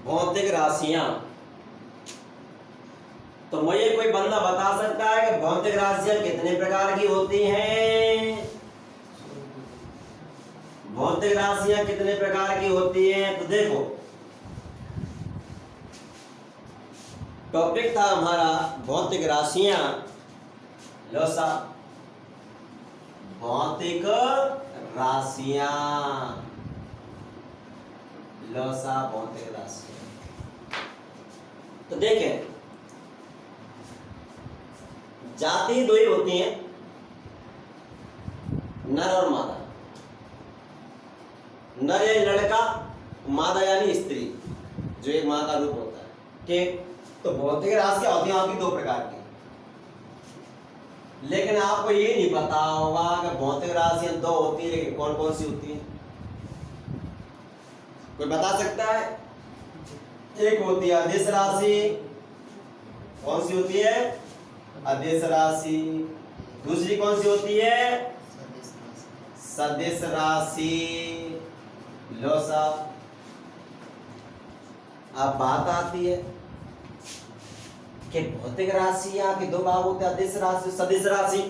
भौतिक राशियां। तो मुझे कोई बंदा बता सकता है कि भौतिक राशियां कितने प्रकार की होती हैं? भौतिक राशियां कितने प्रकार की होती हैं? तो देखो, टॉपिक था हमारा भौतिक राशियां। लो साहब, भौतिक राशियां, लो साहब भौतिक राशियां। तो देखें, जाति दो ही होती हैं, नर और मादा। नर यानी लड़का, मादा यानी स्त्री, जो एक मां का रूप होता है। ठीक, तो भौतिक राशियां होती हैं आपकी दो प्रकार की। लेकिन आपको ये नहीं पता होगा कि भौतिक राशियां दो होती है, लेकिन कौन कौन सी होती है? कोई बता सकता है? एक होती है अदिश राशि। कौन सी होती है? अदिश राशि। दूसरी कौन सी होती है? सदिश राशि। लो साहब, अब बात आती है कि भौतिक राशियां के दो भाग होते हैं, अदिश राशि, सदिश राशि।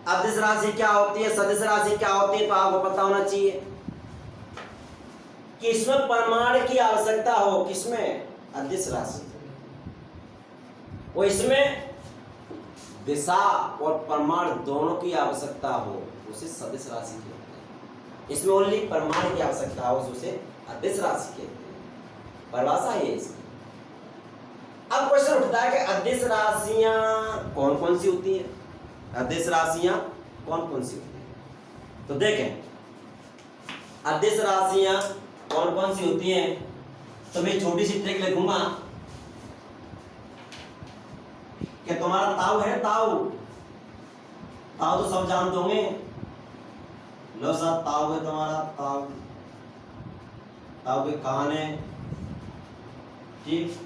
अदिश राशि क्या होती है, सदिश राशि क्या होती है, तो आपको पता होना चाहिए कि इसमें प्रमाण की आवश्यकता हो। किसमें? अदिश राशि। वो इसमें दिशा और प्रमाण दोनों की आवश्यकता हो, उसे सदिश राशि कहते हैं। इसमें ओनली प्रमाण की आवश्यकता हो, उसे अदिश राशि कहते हैं। परिभाषा है इसकी। अब क्वेश्चन उठता है कि अदिश राशियां कौन कौन सी होती हैं? अदिश राशियां कौन कौन सी होती हैं? तो देखें, अदिश राशियां कौन कौन सी होती हैं, तो मैं छोटी सी ट्रिक लिखूंगा कि तुम्हारा ताऊ है, ताऊ ताऊ तो सब जानते होंगे। लो साहब, ताऊ है तुम्हारा, ताऊ, ताऊ के कान है। ठीक,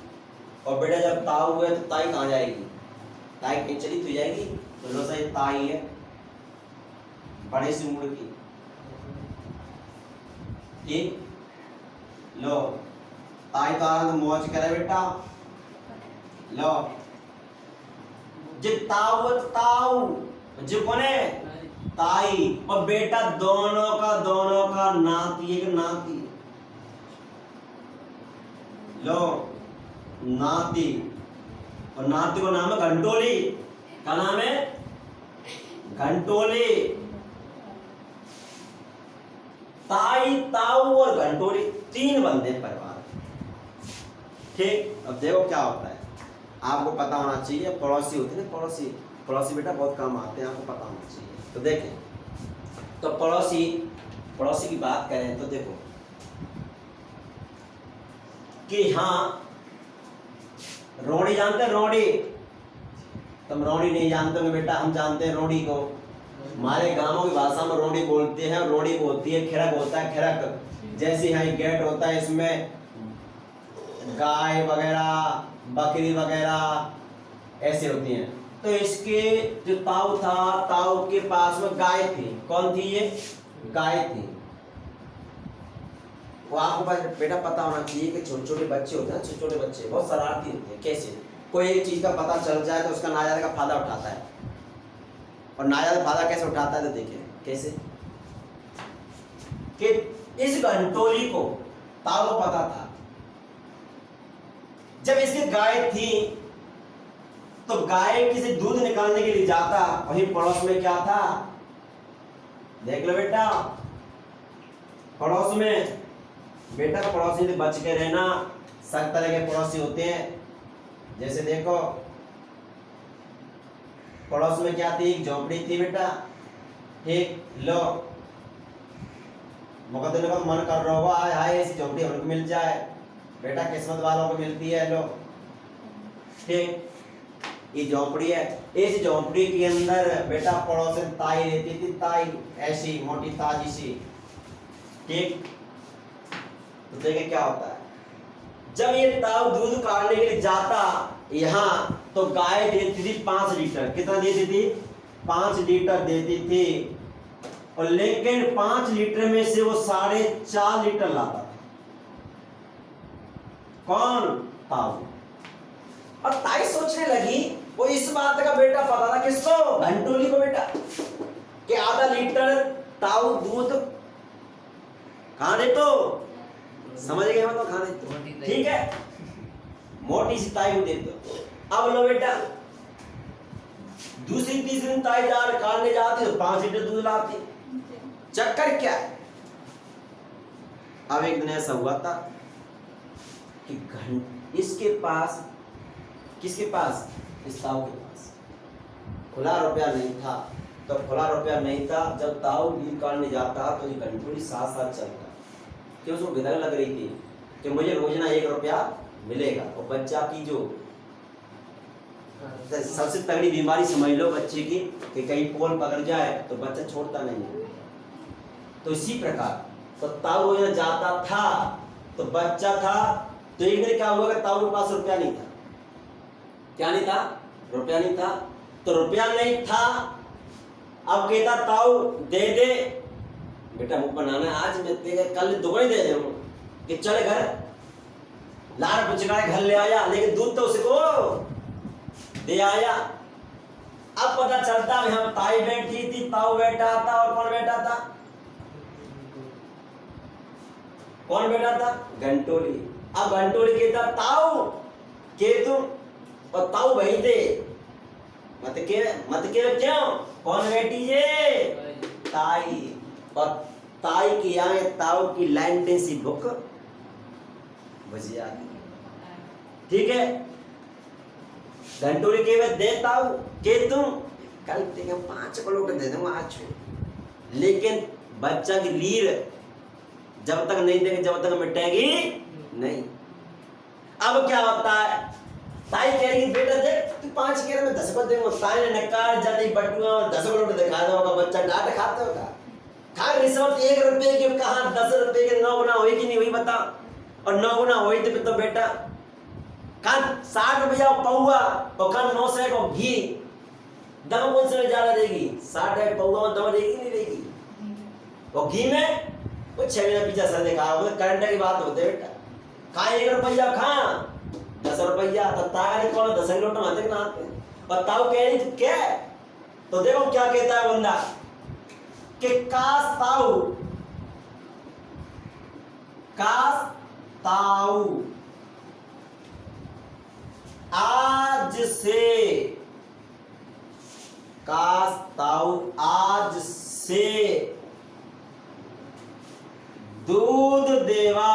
और बेटा जब ताऊ हुए तो ताई कहाँ जाएगी? ताई कहीं चली तो जाएगी। तो लो साहब, ताई है बड़े से मुड़ की। ठीक, लो ताई तो आ मौज करे बेटा। लो जब ताऊ है तो ताऊ, जो कौन है? ताई। और बेटा दोनों का नाती है कि नाती? लो नाती, और नाती को नाम है घंटोली। क्या नाम है? घंटोली। ताई, ताऊ और घंटोली, तीन बंदे परिवार। ठीक, अब देखो क्या होता है, आपको पता होना चाहिए। पड़ोसी होते हैं ना, पड़ोसी, पड़ोसी बेटा बहुत काम आते हैं, आपको पता होना चाहिए। तो देखें, तो पड़ोसी की बात करें तो देखो कि हाँ, रोड़ी जानते हैं? रोड़ी, तुम रोड़ी नहीं जानते हो बेटा, हम जानते हैं रोड़ी को। हमारे गांवों की भाषा में रोड़ी बोलते हैं। रोड़ी को होती है, खिरक होता है, खिरक जैसे यहाँ गेट होता है, इसमें गाय वगैरह, बकरी वगैरह ऐसे होती हैं। तो इसके जो ताऊ था, ताऊ के पास में गाय थी। कौन थी ये? गाय थी। वो आपको बेटा पता होना चाहिए कि छोटे छोटे बच्चे होते हैं, छोटे छोटे बच्चे बहुत शरारती होते हैं। कैसे? कोई एक चीज का पता चल जाए तो उसका नाजायज का फायदा उठाता है। और नाजायज फायदा कैसे उठाता है? तो देखिए कैसे, कि इस घंटोली को ताऊ को पता था, जब इसकी गाय थी तो गाय किसी दूध निकालने के लिए जाता, वहीं पड़ोस में क्या था? देख लो बेटा, पड़ोस में बेटा, पड़ोसी से बच के रहना। सब तरह के पड़ोसी होते हैं। जैसे देखो, पड़ोस में क्या थी? एक झोपड़ी थी बेटा। ठीक, लो मुकदमे का मन कर रहा होगा, हाय हाय ऐसी झोपड़ी हमको मिल जाए। बेटा किस्मत वालों को मिलती है। लो ठीक, ये झोपड़ी है। इस झोपड़ी के अंदर बेटा पड़ोस में ताई रहती थी, ताई ऐसी मोटी ताजी सी। ठीक, तो देखिए क्या होता है, जब ये ताऊ दूध काटने के लिए जाता यहाँ, तो गाय देती थी 5 लीटर। कितना देती थी? 5 लीटर देती थी। और लेकिन 5 लीटर में से वो 4.5 लीटर लाता था। कौन? ताऊ। और ताई सोचने लगी, वो इस बात का बेटा पता था किसको? घंटोली को बेटा, कि आधा लीटर ताऊ दूध कहाँ दे तो, समझ गए मतलब कहाँ दे तो, ठीक है, मोटी सी ताई को दे दो। अब लो बेटा, दूसरी तीसरी दिन ताई काटने जाती तो 5 लीटर दूध लाती। चक्कर क्या है? अब एक दिन ऐसा हुआ था कि इसके पास, किसके पास? इस ताऊ के पास खुला रुपया नहीं था। तो खुला रुपया नहीं था, जब ताऊ दूध काटने जाता तो ये घंटोली साथ साथ चलता, कि उसको गिदड़ लग रही थी कि मुझे रोजाना 1 रुपया मिलेगा। और बच्चा की जो सबसे तगड़ी बीमारी समझ लो बच्चे की, कि कहीं पोल पकड़ जाए तो बच्चा छोड़ता नहीं है। तो इसी प्रकार तो ताऊ रोजाना जाता था, तो बच्चा था, तो एक दिन क्या हुआ कि ताऊ के पास रुपया नहीं था। क्या नहीं था? रुपया नहीं था। तो रुपया नहीं था, अब कहता ताऊ दे दे बेटा, मुंह बनाना आज मैं तेरे कल दुगने दे दूं, कि चले घर लार पुचकाए घर ले आया, लेकिन दूध तो उसको दे आया। अब पता चलता हम ताई बैठी थी, ताऊ बैठा था, और कौन बैठा था? कौन बैठा था? घंटोली। अब घंटोली कहता ताऊ के तुम, और ताऊ वही थे, मत के क्यों? कौन बैठी ये? ताई। और ताई की आए ताऊ की लाइन टेंसी बुक बजिया, ठीक है। घंटोली के दे ताऊ के तुम, कल तेरे 5 करोड़ दे दूंगा आज, लेकिन बच्चा की लीर जब तक नहीं देंगे जब तक मिटेगी नहीं। अब क्या होता है, ताई कह रही बेटा देख तू 5 कह रहा मैं 10 को दूंगा, ताई ने नकार जाती बटुआ और 10 करोड़ दिखा दोगा, बच्चा डांट खाता होगा। खा रिश्वत 1 रुपए की कहाँ 10 रुपए के 9 गुना हुई कि नहीं हुई बता, और 9 गुना हुई तो बेटा कहाँ 60 रुपया पौआ, और कहाँ 9 से को घी, दम कौन से ज्यादा देगी? 60 है पौआ में दम देगी नहीं देगी? और घी में वो 6 महीना पीछा सर देखा होगा, करंट की बात होते बेटा, कहाँ 1 रुपया कहाँ 10 रुपया, तो तागा कौन 10 किलो टमाटर के नाते। और ताऊ कह रही तू क्या? तो देखो क्या कहता है बंदा, कि काश ताऊ आज से दूध देवा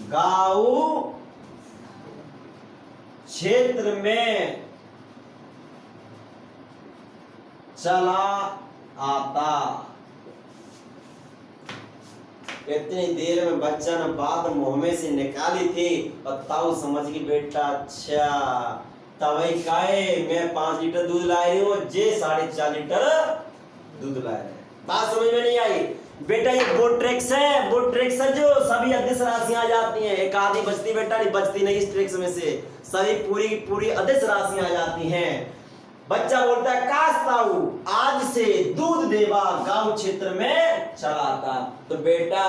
गाँव क्षेत्र में चला आता। इतनी देर में बच्चा ने बात मुंह में से निकाली थी, और ताऊ समझ गई बेटा अच्छा तवई काए मैं 5 लीटर दूध ला रही हूँ, जे 4.5 लीटर दूध ला रहे। बात समझ में नहीं आई बेटा? ये बोट ट्रैक्स है जो सभी अदिश राशियां आ जाती हैं, एक आधी बचती बेटा, नहीं बचती नहीं इस ट्रैक्स में से, सभी पूरी की पूरी अदिश राशियां आ जाती हैं। बच्चा बोलता है काश ताऊ आज से दूध देवा गांव क्षेत्र में चलाता। तो बेटा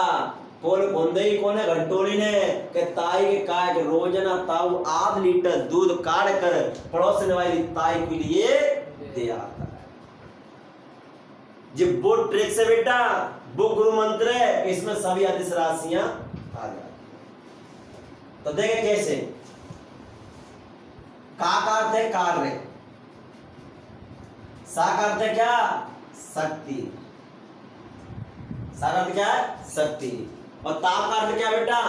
पोल खोंदई कौन है? घंटोली ने, के ताई के कहा कि रोजाना ताऊ 1/2 लीटर दूध काट कर पड़ोसने वाली ताई के लिए दे आता है। ये बोर्ड ट्रिक से बेटा वो गुरु मंत्र है, इसमें सभी अदिश राशियां आ जाती। तो देखें कैसे, का अर्थ है कार्य, सा का अर्थ है क्या? शक्ति, सा का अर्थ क्या है? शक्ति। और ताप का अर्थ क्या बेटा?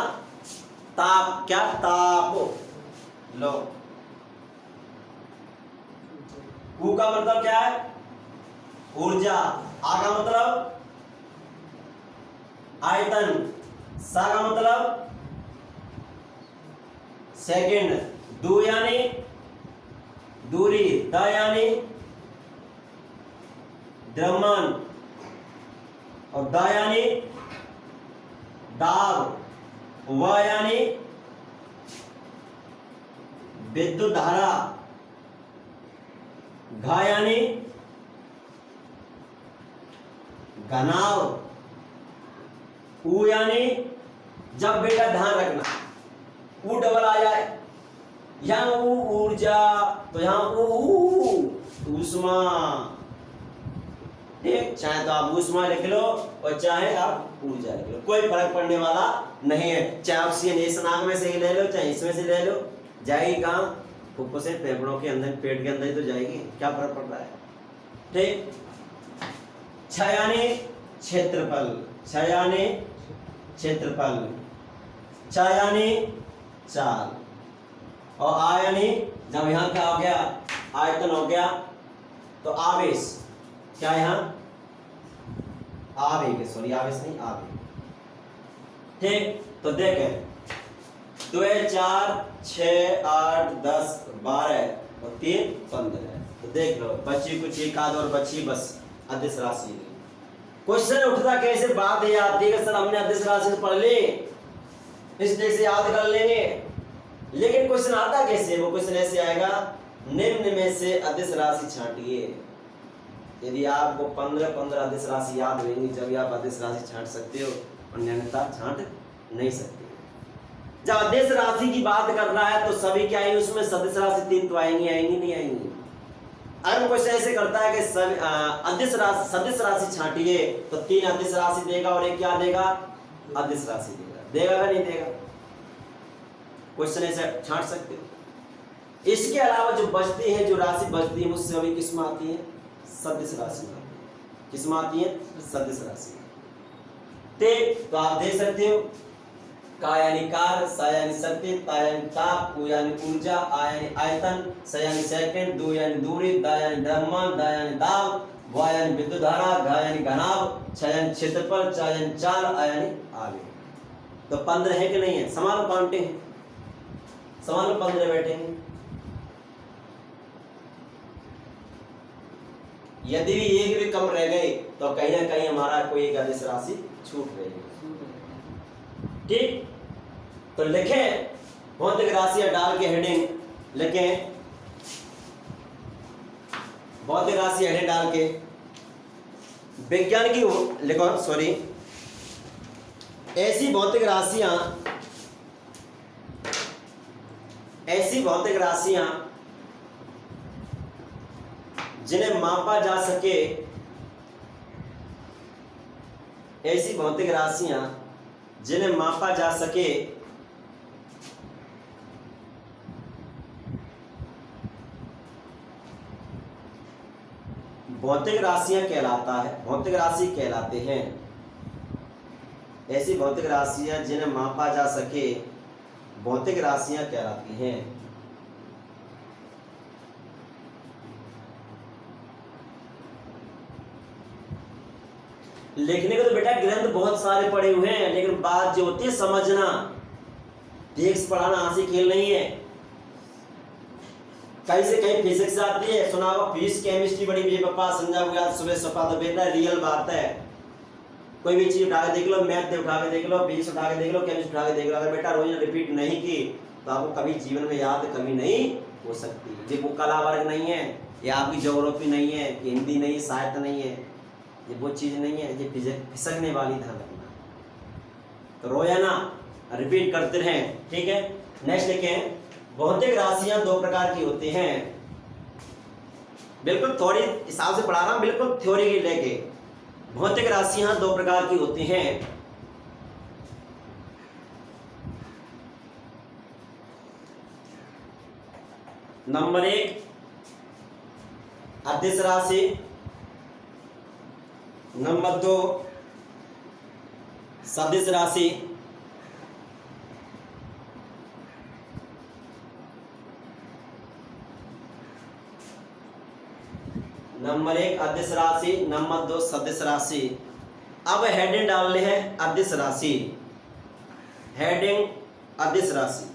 ताप, क्या? ताप। लो, ऊ का मतलब क्या है? ऊर्जा। आ का मतलब आयतन, सा का मतलब सेकंड, दू यानी दूरी, द यानी द्रव्यमान, और द यानी दाब, व यानी विद्युत धारा, घ यानी घनाव, ऊ यानी, जब बेटा ध्यान रखना ऊ डबल आ जाए, यहां ऊ ऊर्जा तो यहां ऊ ऊष्मा, ठीक, चाहे तो आप ऊष्मा लिख लो और चाहे आप ऊर्जा लिख लो, कोई फर्क पड़ने वाला नहीं है। चाहे आप सी इस नाक में से ही ले लो चाहे इसमें से ले लो, जाएगी कहां, फुफ्फुस से फेफड़ों के अंदर, पेट के अंदर ही तो जाएगी, क्या फर्क पड़ रहा है, ठीक। छ यानी क्षेत्रफल, छ यानी क्षेत्रफल, च यानी चाल, और आ यानी जब यहां क्या हो गया, आयतन हो गया, तो आवेश, क्या यहां आवेग, सॉरी आवेश नहीं आवेग, ठीक। तो देखें 2 4 6 8 10 12 और 3 15, तो देख लो बच्ची कुछ एक आध और बच्ची बस अदिश राशि। क्वेश्चन उठता कैसे, बात ये आती है कि सर हमने अदिश राशि पढ़ ली इसलिए से याद कर लेंगे, लेकिन क्वेश्चन आता कैसे, वो क्वेश्चन ऐसे आएगा, निम्न में से अदिश राशि छांटिए। यदि आपको 15 अदिश राशि याद होंगी जब आप अदिश राशि छांट सकते हो, और अन्यथा छांट नहीं सकते। जब अदिश राशि की बात कर रहा है तो सभी क्या आएंगे उसमें, सदिश राशि 3 तो आएंगी, आएंगी नहीं आएंगी। अगर क्वेश्चन ऐसे करता है कि अदिश राशि सदिश राशि छांटिए, तो 3 अदिश राशि देगा और एक क्या देगा, अदिश राशि देगा, देगा या नहीं देगा, क्वेश्चन ऐसे छांट सकते हो। इसके अलावा जो बचती है, जो राशि बचती है उससे अभी किस में आती है, सदिश राशि में, किस में आती है, सदिश राशि। तो आप देख सकते हो, का यानी कार्य, सा यानी शक्ति, ता यानी ताप, उ यानी ऊर्जा, आ यानी आयतन, स यानी सेकंड, दू यानी दूरी, दा यानी द्रव्यमान, दा यानी दाब, वा यानी विद्युत धारा, घ यानी घनाभ, छ यानी क्षेत्रफल, च यानी चाल, आ यानी आवेग। तो 15 है कि नहीं है, समान काउंटिंग है, समान 15 बैठेंगे। यदि भी एक भी कम रह गए तो कहीं ना कहीं हमारा कोई एक अदिश राशि छूट रही है, ठीक। तो लिखें भौतिक राशियां डाल के हेडिंग लिखें, भौतिक राशि हेडिंग डाल के विज्ञान की लिखो, सॉरी ऐसी भौतिक राशियां जिन्हें मापा जा सके, ऐसी भौतिक राशियां जिन्हें मापा जा सके, भौतिक राशियां कहलाता है, भौतिक राशि कहलाते हैं। ऐसी भौतिक राशियां जिन्हें मापा जा सके भौतिक राशियां कहलाती हैं। लिखने को तो बेटा ग्रंथ बहुत सारे पड़े हुए हैं, लेकिन बात जो होती है समझना, टेक्स्ट पढ़ाना आंसी खेल नहीं है। कहीं से कहीं फिजिक्स आती है, सुना होगा फिजिक्स केमिस्ट्री बड़ी मुझे पापा समझा हुआ सुबह सपा, तो बेटा रियल बात है। कोई भी चीज उठा के देख लो, मैथ उठा के देख लो, फिजिक्स उठा के देख लो, केमिस्ट्री उठा के देख लो, अगर बेटा रोज रिपीट नहीं की तो आपको कभी जीवन में याद कभी नहीं हो सकती। ये वो कला वर्ग नहीं है, ये आपकी ज्योग्राफी नहीं है, कि हिंदी नहीं है, साहित्य नहीं है, ये वो चीज नहीं है, ये फिसकने वाली ध्यान रखना। तो रोजाना रिपीट करते रहें, ठीक है। नेक्स्ट लिखें, भौतिक राशियां 2 प्रकार की होती हैं। बिल्कुल थोड़ी हिसाब से पढ़ा रहा हूं, बिल्कुल थ्योरी की लेके। भौतिक राशियां 2 प्रकार की होती हैं। नंबर 1 अदिश राशि, नंबर 2 सदिश राशि, नंबर 1 अदिश राशि, नंबर 2 सदिश राशि। अब हेडिंग डालने हैं अदिश राशि, हेडिंग अदिश राशि।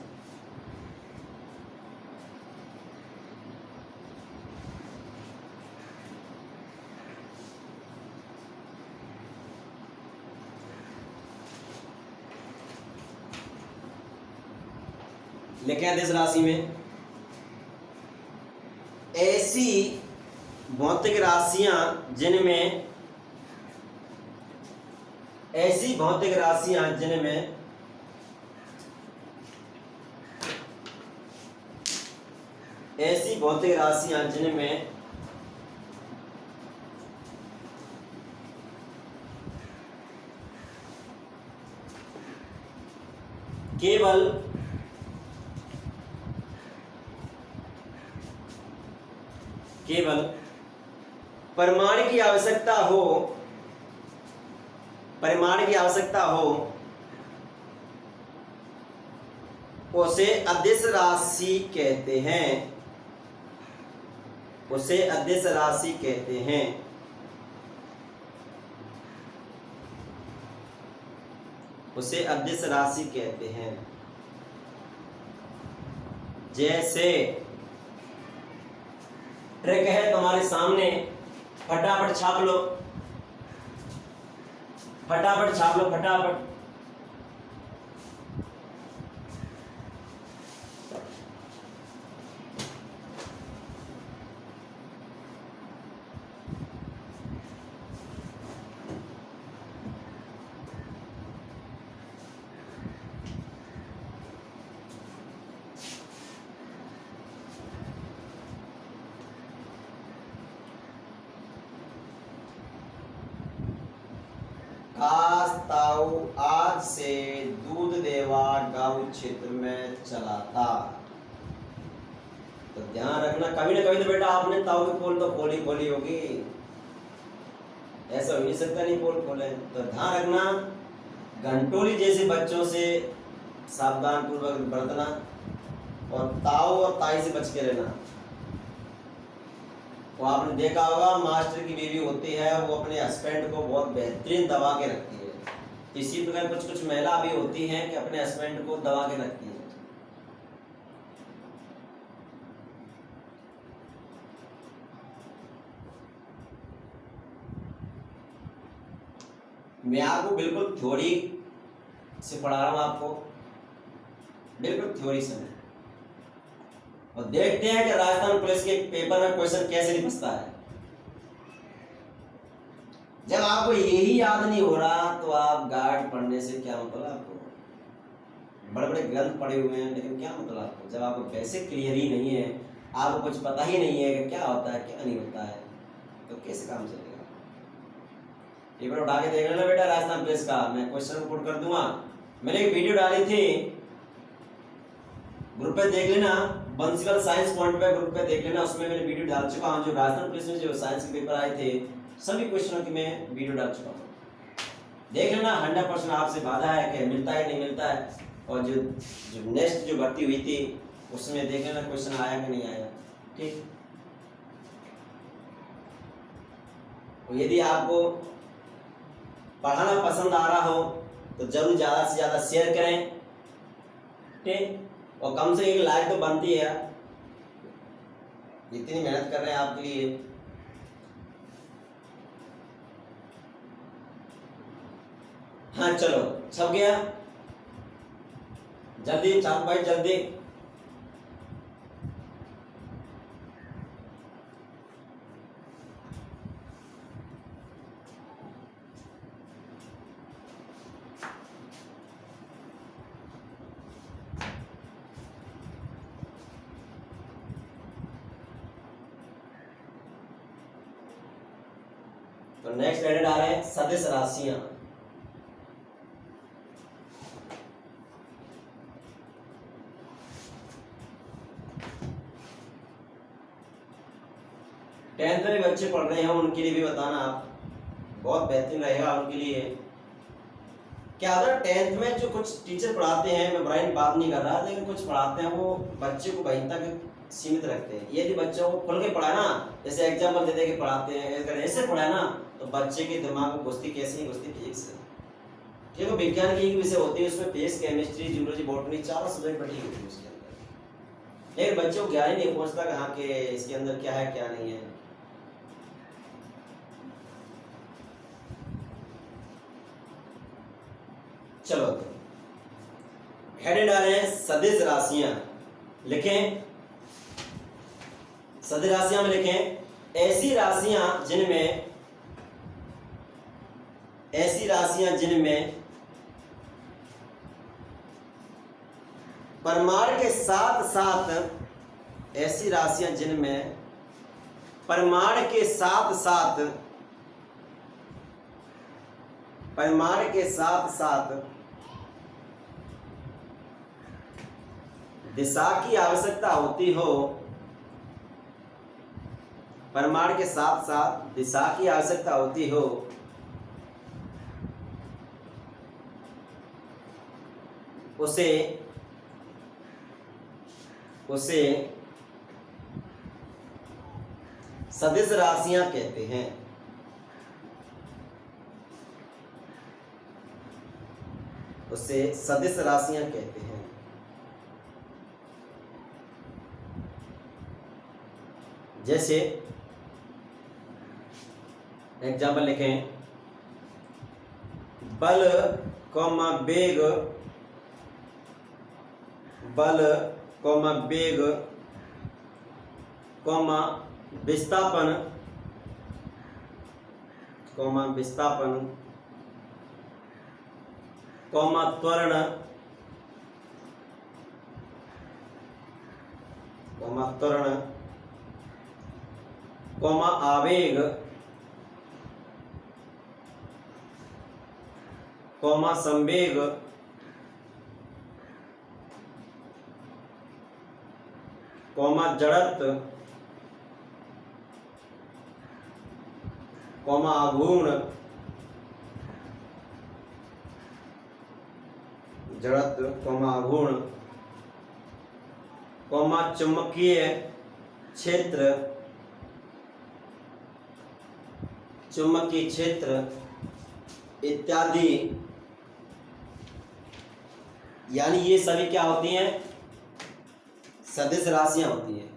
लिखें अदिश राशि में ऐसी भौतिक राशियां जिनमें ऐसी भौतिक राशियां जिनमें ऐसी भौतिक राशियां जिनमें केवल परिमाण की आवश्यकता हो, परिमाण की आवश्यकता हो, उसे अदिश राशि कहते हैं, उसे अदिश राशि कहते हैं। उसे अदिश राशि कहते हैं। जैसे ट्रिक है तुम्हारे सामने, फटाफट छाप लो, फटाफट छाप लो, फटाफट। ताऊ आज से दूध देवा गांव क्षेत्र में चला था। तो ध्यान रखना, कभी ना कभी तो बेटा आपने ताऊ की पोल तो खोली होगी, ऐसा हो नहीं सकता नहीं पोल खोले। तो ध्यान रखना, घंटोली जैसे बच्चों से सावधान पूर्वक बरतना और ताऊ और ताई से बच के रहना। वो आपने देखा होगा, मास्टर की बीवी होती है, वो अपने हस्बैंड को बहुत बेहतरीन दबा के रखती है। इसी प्रकार कुछ महिला भी होती हैं कि अपने हस्बैंड को दबा के रखती है। मैं आपको बिल्कुल थ्योरी से पढ़ा रहा हूं, आपको बिल्कुल थ्योरी से। और देखते हैं कि राजस्थान पुलिस के पेपर में क्वेश्चन कैसे निपटता है। जब आपको यही याद नहीं हो रहा तो आप गार्ड पढ़ने से क्या मतलब? आपको बड़े बड़े ग्रंथ पढ़े हुए हैं लेकिन क्या मतलब आपको? जब आपको बेसिक क्लियर ही नहीं है, आपको कुछ पता ही नहीं है कि क्या होता है क्या नहीं होता है, तो कैसे काम चलेगा? पेपर उठा के देख लेना बेटा राजस्थान पुलिस का, मैं क्वेश्चन पुट कर दूंगा। मैंने एक वीडियो डाली थी, ग्रुप पे देख लेना, बंसीवाल साइंस पॉइंट पे ग्रुप पे देख लेना, उसमें मैंने वीडियो डाल चुका हूं। जो राजस्थान पुलिस में जो साइंस के पेपर आए थे सभी क्वेश्चनों की मैं वीडियो डाल चुका हूं, देख लेना। 100% आपसे वादा है कि मिलता है नहीं मिलता है। और जो नेक्स्ट जो भर्ती हुई थी उसमें देख लेना क्वेश्चन आया कि नहीं आया, ठीक। और यदि आपको पढ़ाना पसंद आ रहा हो तो जरूर ज्यादा से ज्यादा शेयर करें, ठीक। और कम से एक लाइक तो बनती है यार, इतनी मेहनत कर रहे हैं आपके लिए। हाँ चलो छप गया, जल्दी छाप भाई जल्दी। तो नेक्स्ट एडेड आ रहे हैं सदिश राशियां। टेंथ में बच्चे पढ़ रहे हैं उनके लिए भी बताना आप, बहुत बेहतरीन रहेगा उनके लिए। क्या होता है टेंथ में जो कुछ टीचर पढ़ाते हैं, मैं ब्राइन बात नहीं कर रहा, लेकिन कुछ पढ़ाते हैं वो बच्चे को वहीं तक सीमित रखते हैं। यदि बच्चों को खुल के पढ़ाए ना, जैसे एग्जाम्पल दे दे के पढ़ाते हैं, अगर ऐसे पढ़ाए ना तो बच्चे के दिमाग में घुसती कैसे नहीं घुसती, फिजिक्स से। देखो विज्ञान की एक विषय होती है, उसमें फिजिक्स, केमिस्ट्री, जूलॉजी, बॉटनी, चारों सब्जेक्ट बटी होती है उसके अंदर, लेकिन बच्चों को ज्ञान ही नहीं पहुंचता कि हाँ के इसके अंदर क्या है क्या नहीं है। चलो हेडेड आ रहे हैं सदिश राशियां, लिखें सदिश राशियां में लिखें ऐसी राशियां जिनमें परमाणु के साथ साथ ऐसी राशियां जिनमें परमाणु के साथ दिशा की आवश्यकता होती हो, परमाणु के साथ साथ दिशा की आवश्यकता होती हो, उसे सदिश राशियां कहते हैं। उसे सदिश राशियां कहते हैं। जैसे एग्जाम्पल लिखें, बल कौमा वेग, कौमा विस्थापन, कौमा त्वरण, कौमा आवेग, कौमा संवेग, कौमा जड़त्व, कौमा आघूर्ण, जड़त्व, कौमा आघूर्ण, कौमा चुंबकीय क्षेत्र, इत्यादि। यानी ये सभी क्या होती हैं? सदिश राशियां होती हैं।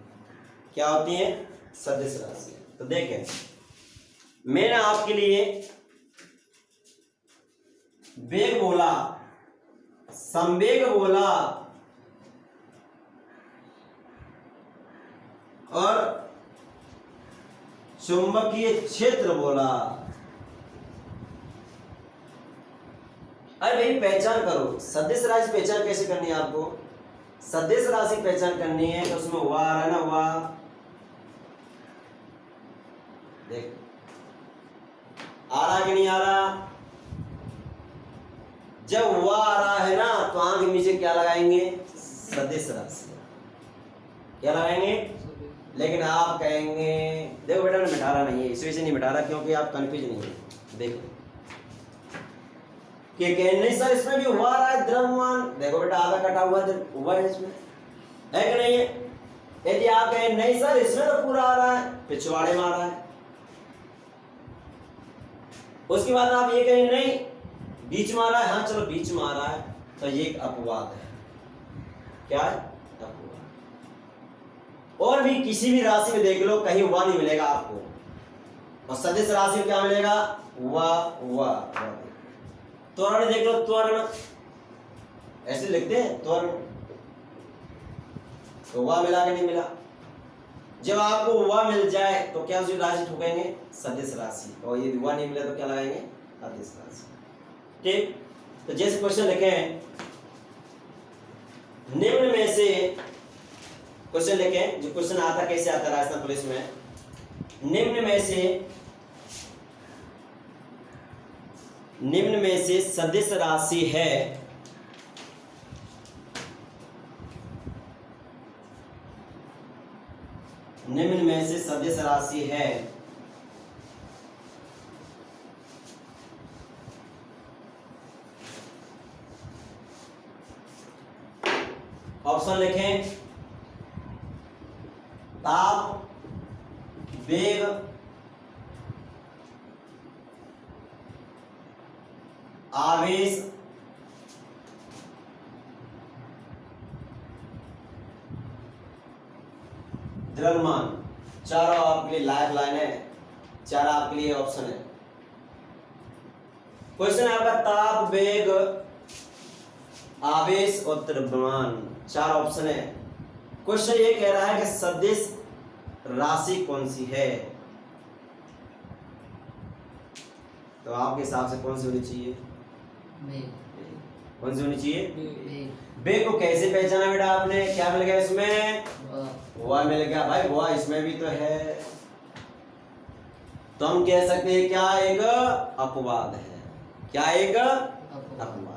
क्या होती हैं? सदिश राशियां। तो देखें, मैंने आपके लिए वेग बोला, संवेग बोला और चुंबकीय क्षेत्र बोला। अरे भाई पहचान करो, सदिश राशि पहचान कैसे करनी है आपको? सदिश राशि पहचान करनी है तो उसमें हुआ आ रहा है ना, हुआ देख आ रहा कि नहीं आ रहा? जब हुआ आ रहा है ना तो आंख नीचे क्या लगाएंगे? सदिश राशि। क्या लगाएंगे? लेकिन आप कहेंगे देखो बेटा मैं मिटा रहा नहीं है, इस वजह से नहीं मिटा रहा क्योंकि आप कंफ्यूज नहीं है। देखो कि नहीं सर इसमें भी हुआ रहा है द्रव्यमान, देखो बेटा आधा कटा हुआ है इसमें, है कि नहीं है? यदि आप कहें नहीं सर इसमें तो पूरा आ रहा है, पिछवाड़े में आ रहा है। उसके बाद आप ये कहें नहीं बीच में आ रहा है, हाँ चलो बीच में आ रहा है, तो ये एक अपवाद है। क्या है? अपवाद। और भी किसी भी राशि में देख लो कहीं हुआ नहीं मिलेगा आपको, और सदिश राशि में क्या मिलेगा? हुआ। त्वरण देख लो, त्वरण ऐसे लिखते हैं त्वरण, तो हुआ मिला कि नहीं मिला? जब आपको हुआ मिल जाए तो क्या उसी राशि ठोकेंगे? सदिश राशि। और यदि हुआ नहीं मिला तो क्या लगाएंगे? सदिश राशि। ठीक, तो जैसे क्वेश्चन लिखे हैं, निम्न में से क्वेश्चन लिखें, जो क्वेश्चन आता कैसे आता राजस्थान पुलिस में, निम्न में से सदिश राशि है निम्न में से सदिश राशि है ऑप्शन लिखें, ताप, वेग, आवेश, द्रव्यमान। चारों आपके लिए लाइफ लाइन है, चार आपके लिए ऑप्शन है। क्वेश्चन है आपका ताप, वेग, आवेश और द्रव्यमान, चार ऑप्शन है। क्वेश्चन ये कह रहा है कि सदिश राशि कौन सी है? तो आपके हिसाब से कौन सी होनी चाहिए? कौन सी होनी चाहिए? बे को कैसे पहचाना बेटा आपने? क्या मिल गया इसमें? वह मिल गया भाई, वह इसमें भी तो है। तो हम कह सकते हैं क्या एक अपवाद है। क्या एक अपवाद है।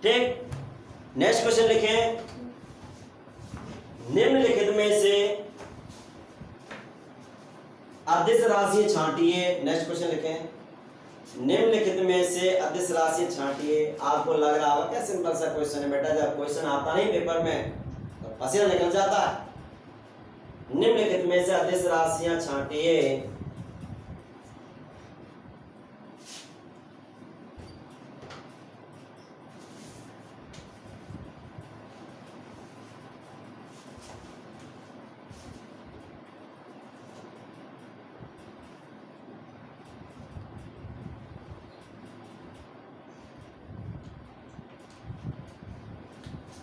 ठीक, नेक्स्ट क्वेश्चन लिखें। निम्नलिखित में से अदिश राशि छांटिए। नेक्स्ट क्वेश्चन लिखें। निम्नलिखित में से अदिश राशि छांटिए। आपको लग रहा होगा क्या सिंपल सा क्वेश्चन है बेटा, जब क्वेश्चन आता नहीं पेपर में तो पसीना निकल जाता है। निम्नलिखित में से अदिश राशियां छांटिए।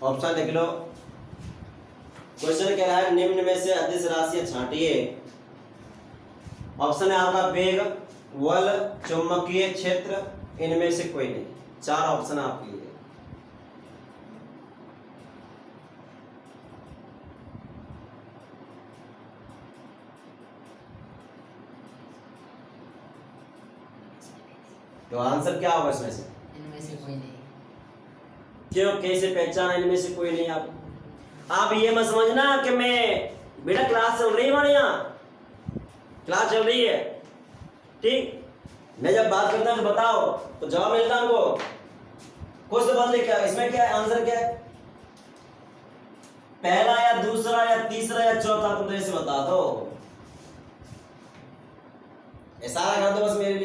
ऑप्शन लिख लो। क्वेश्चन कह रहा है निम्न में से अदिश राशियां छांटिए। ऑप्शन है आपका वेग, बल, चुंबकीय क्षेत्र, इनमें से कोई नहीं। 4 ऑप्शन आपके लिए। तो आंसर क्या होगा इसमें से? इनमें से कोई नहीं। क्यों, कैसे पहचाना इनमें से कोई नहीं? आप ये मत समझना कि मैं बेटा क्लास चल रही है हमारे यहाँ, क्लास चल रही है, ठीक। मैं जब बात करता हूँ तो बताओ तो जवाब मिलता है हमको। कुछ तो बदले क्या इसमें, क्या है आंसर, क्या है? पहला या दूसरा या तीसरा या चौथा, तुम तो ऐसे बता दो। इशारा कर दो बस मेरे लिए।